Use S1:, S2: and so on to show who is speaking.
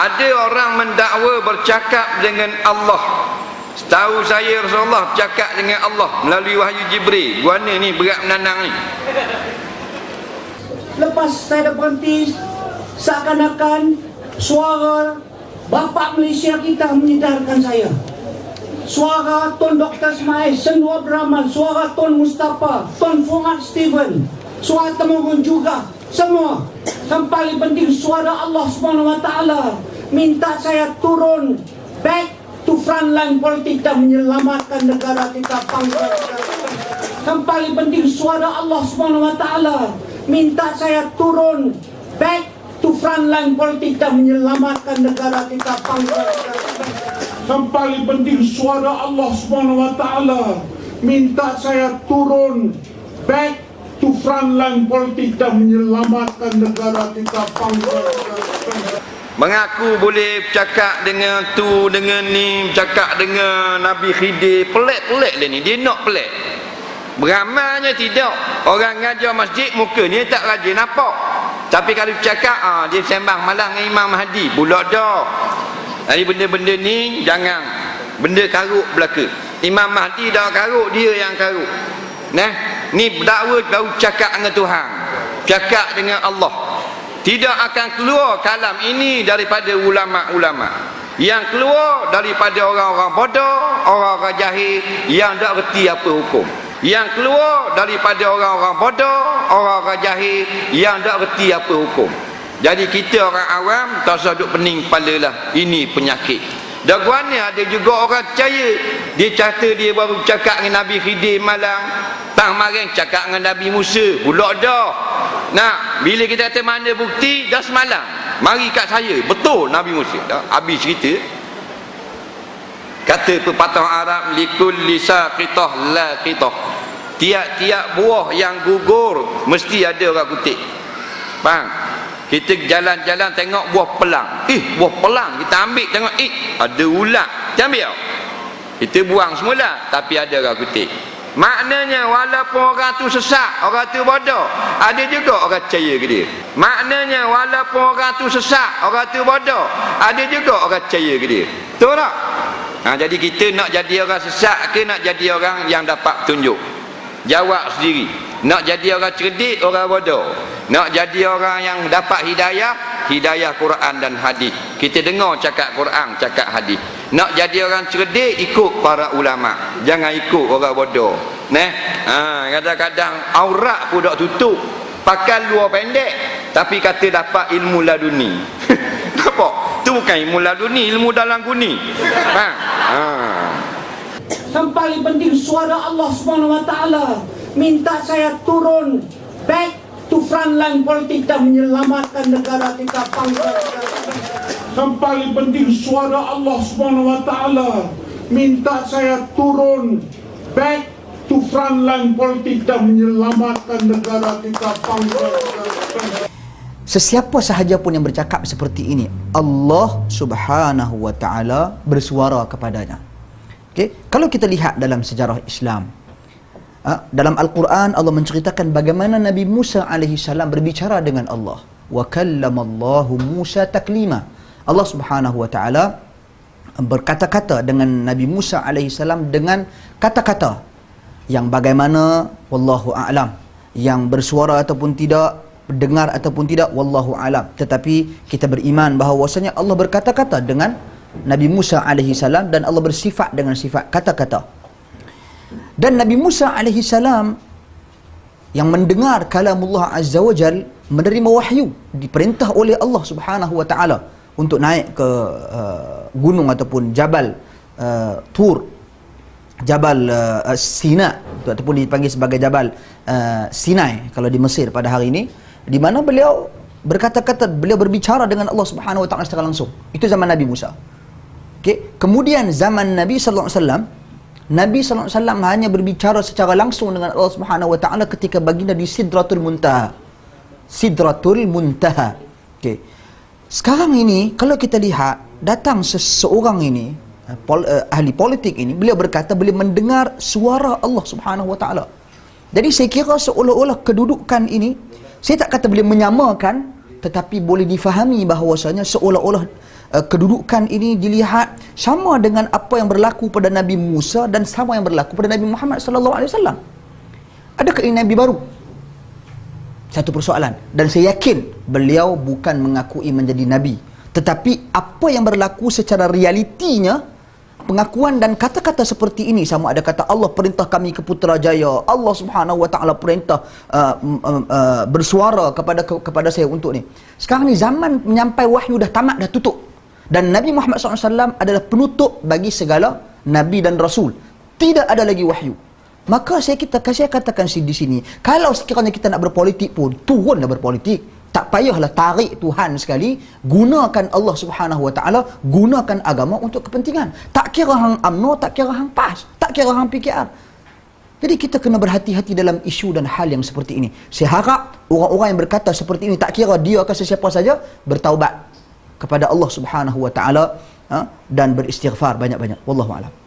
S1: Ada orang mendakwa bercakap dengan Allah. Setahu saya Rasulullah bercakap dengan Allah melalui wahyu Jibril. Guana ni berat menanang ni.
S2: Lepas saya dah berhenti, seakan-akan suara bapa Malaysia kita menyedarkan saya. Suara Tun Dr. Ismail, Senua beramal, suara Tun Mustafa, Tun Fuad Steven, suara Temurun juga, semua. Yang paling penting suara Allah SWT minta saya turun back to frontline politik dan menyelamatkan negara kita, bangsa kita. Yang paling penting suara Allah SWT minta saya turun back to frontline politik dan menyelamatkan negara kita, bangsa kita. Yang paling penting suara Allah SWT minta saya turun back to frontline politik dan menyelamatkan negara kita, bangsa kita.
S1: Mengaku boleh bercakap dengan tu, dengan ni, bercakap dengan Nabi Khidir. Pelik-pelik dia ni, dia nak pelik. Beramalnya tidak. Orang ngajar masjid muka ni tak rajin nampak. Tapi kalau bercakap, dia sembang malam dengan Imam Mahdi. Bulat dah. Jadi benda-benda ni jangan. Benda karuk belaka. Imam Mahdi dah karuk, dia yang karuk. Nah, ni dakwa baru cakap dengan Tuhan. Cakap dengan Allah. Tidak akan keluar kalam ini daripada ulama-ulama. Yang keluar daripada orang-orang bodoh, orang-orang jahil yang tak reti apa hukum. Yang keluar daripada orang-orang bodoh, orang-orang jahil yang tak reti apa hukum. Jadi kita orang awam tak usah duk pening kepala lah. Ini penyakit. Daguannya ada juga orang percaya. Dia kata dia baru cakap dengan Nabi Khidir malam. Tang maring cakap dengan Nabi Musa. Pulak dah. Nah, bila kita kata mana bukti, dah semalam. Mari kat saya. Betul Nabi Musa. Dah habis cerita. Kata pepatah Arab, likulli saqitah laqitah. Tiap-tiap buah yang gugur mesti ada orang kutip. Faham? Kita jalan-jalan tengok buah pelang. Buah pelang kita ambil tengok, ada ulat. Kita ambil. Kita buang semula, tapi ada orang kutip. Maknanya walaupun orang tu sesat, orang tu bodoh, ada juga orang percaya ke dia. Maknanya walaupun orang tu sesat, orang tu bodoh, ada juga orang percaya ke dia. Betul tak? Jadi kita nak jadi orang sesat ke nak jadi orang yang dapat petunjuk? Jawab sendiri. Nak jadi orang cerdik, orang bodoh. Nak jadi orang yang dapat hidayah, hidayah Quran dan hadis. Kita dengar cakap Quran, cakap hadis. Nak jadi orang cerdik, ikut para ulama. Jangan ikut orang bodoh. Kadang-kadang aurat pun tak tutup. Pakai luar pendek, tapi kata dapat ilmu laduni. Nampak? Tu bukan ilmu laduni, ilmu dalam guni.
S2: Yang paling penting suara Allah SWT minta saya turun back to frontline politik dan menyelamatkan negara kita, bangsa kita. Yang paling penting suara Allah SWT minta saya turun back to frontline politik dan menyelamatkan negara kita, bangsa kita.
S3: Sesiapa sahaja pun yang bercakap seperti ini, Allah Subhanahu wa taala bersuara kepadanya. Okay? Kalau kita lihat dalam sejarah Islam, dalam Al-Quran Allah menceritakan bagaimana Nabi Musa alaihi salam berbicara dengan Allah. Wa kallamallahu Musa taklima. Allah Subhanahu wa taala berkata-kata dengan Nabi Musa alaihi salam dengan kata-kata yang bagaimana wallahu a'lam, yang bersuara ataupun tidak, dengar ataupun tidak, wallahu a'lam. Tetapi kita beriman bahawasanya Allah berkata-kata dengan Nabi Musa alaihi salam dan Allah bersifat dengan sifat kata-kata. Dan Nabi Musa alaihi salam yang mendengar kalamullah azza wajal, menerima wahyu, diperintah oleh Allah Subhanahu wa taala untuk naik ke gunung ataupun jabal Tur, Jabal Sina, ataupun dipanggil sebagai Jabal Sinai kalau di Mesir pada hari ini, di mana beliau berkata-kata, beliau berbicara dengan Allah Subhanahu wa taala secara langsung. Itu zaman Nabi Musa. Okay. Kemudian zaman Nabi sallallahu alaihi wasallam, Nabi sallallahu alaihi wasallam hanya berbicara secara langsung dengan Allah Subhanahu wa taala ketika baginda di Sidratul Muntaha. Sidratul Muntaha. Okay. Sekarang ini kalau kita lihat, datang seseorang ini, ahli politik ini, beliau berkata beliau mendengar suara Allah Subhanahu wa taala. Jadi saya kira seolah-olah kedudukan ini, saya tak kata beliau menyamakan, tetapi boleh difahami bahawasanya seolah-olah kedudukan ini dilihat sama dengan apa yang berlaku pada Nabi Musa dan sama yang berlaku pada Nabi Muhammad sallallahu alaihi wasallam. Adakah ini Nabi baru? Satu persoalan. Dan saya yakin beliau bukan mengakui menjadi Nabi. Tetapi apa yang berlaku secara realitinya, pengakuan dan kata-kata seperti ini, sama ada kata Allah perintah kami ke Putrajaya, Allah Subhanahu wa taala perintah bersuara kepada saya untuk ni. Sekarang ni zaman menyampai wahyu dah tamat, dah tutup. Dan Nabi Muhammad SAW adalah penutup bagi segala Nabi dan Rasul. Tidak ada lagi wahyu. Maka saya katakan di sini, kalau sekiranya kita nak berpolitik pun, turunlah berpolitik. Tak payahlah tarik Tuhan sekali, gunakan Allah Subhanahu wa taala, gunakan agama untuk kepentingan. Tak kira hang UMNO, tak kira hang PAS, tak kira hang PKR. Jadi kita kena berhati-hati dalam isu dan hal yang seperti ini. Saya harap orang-orang yang berkata seperti ini, tak kira dia ke sesiapa saja, bertaubat kepada Allah Subhanahu wa taala dan beristighfar banyak-banyak. Wallahu a'lam.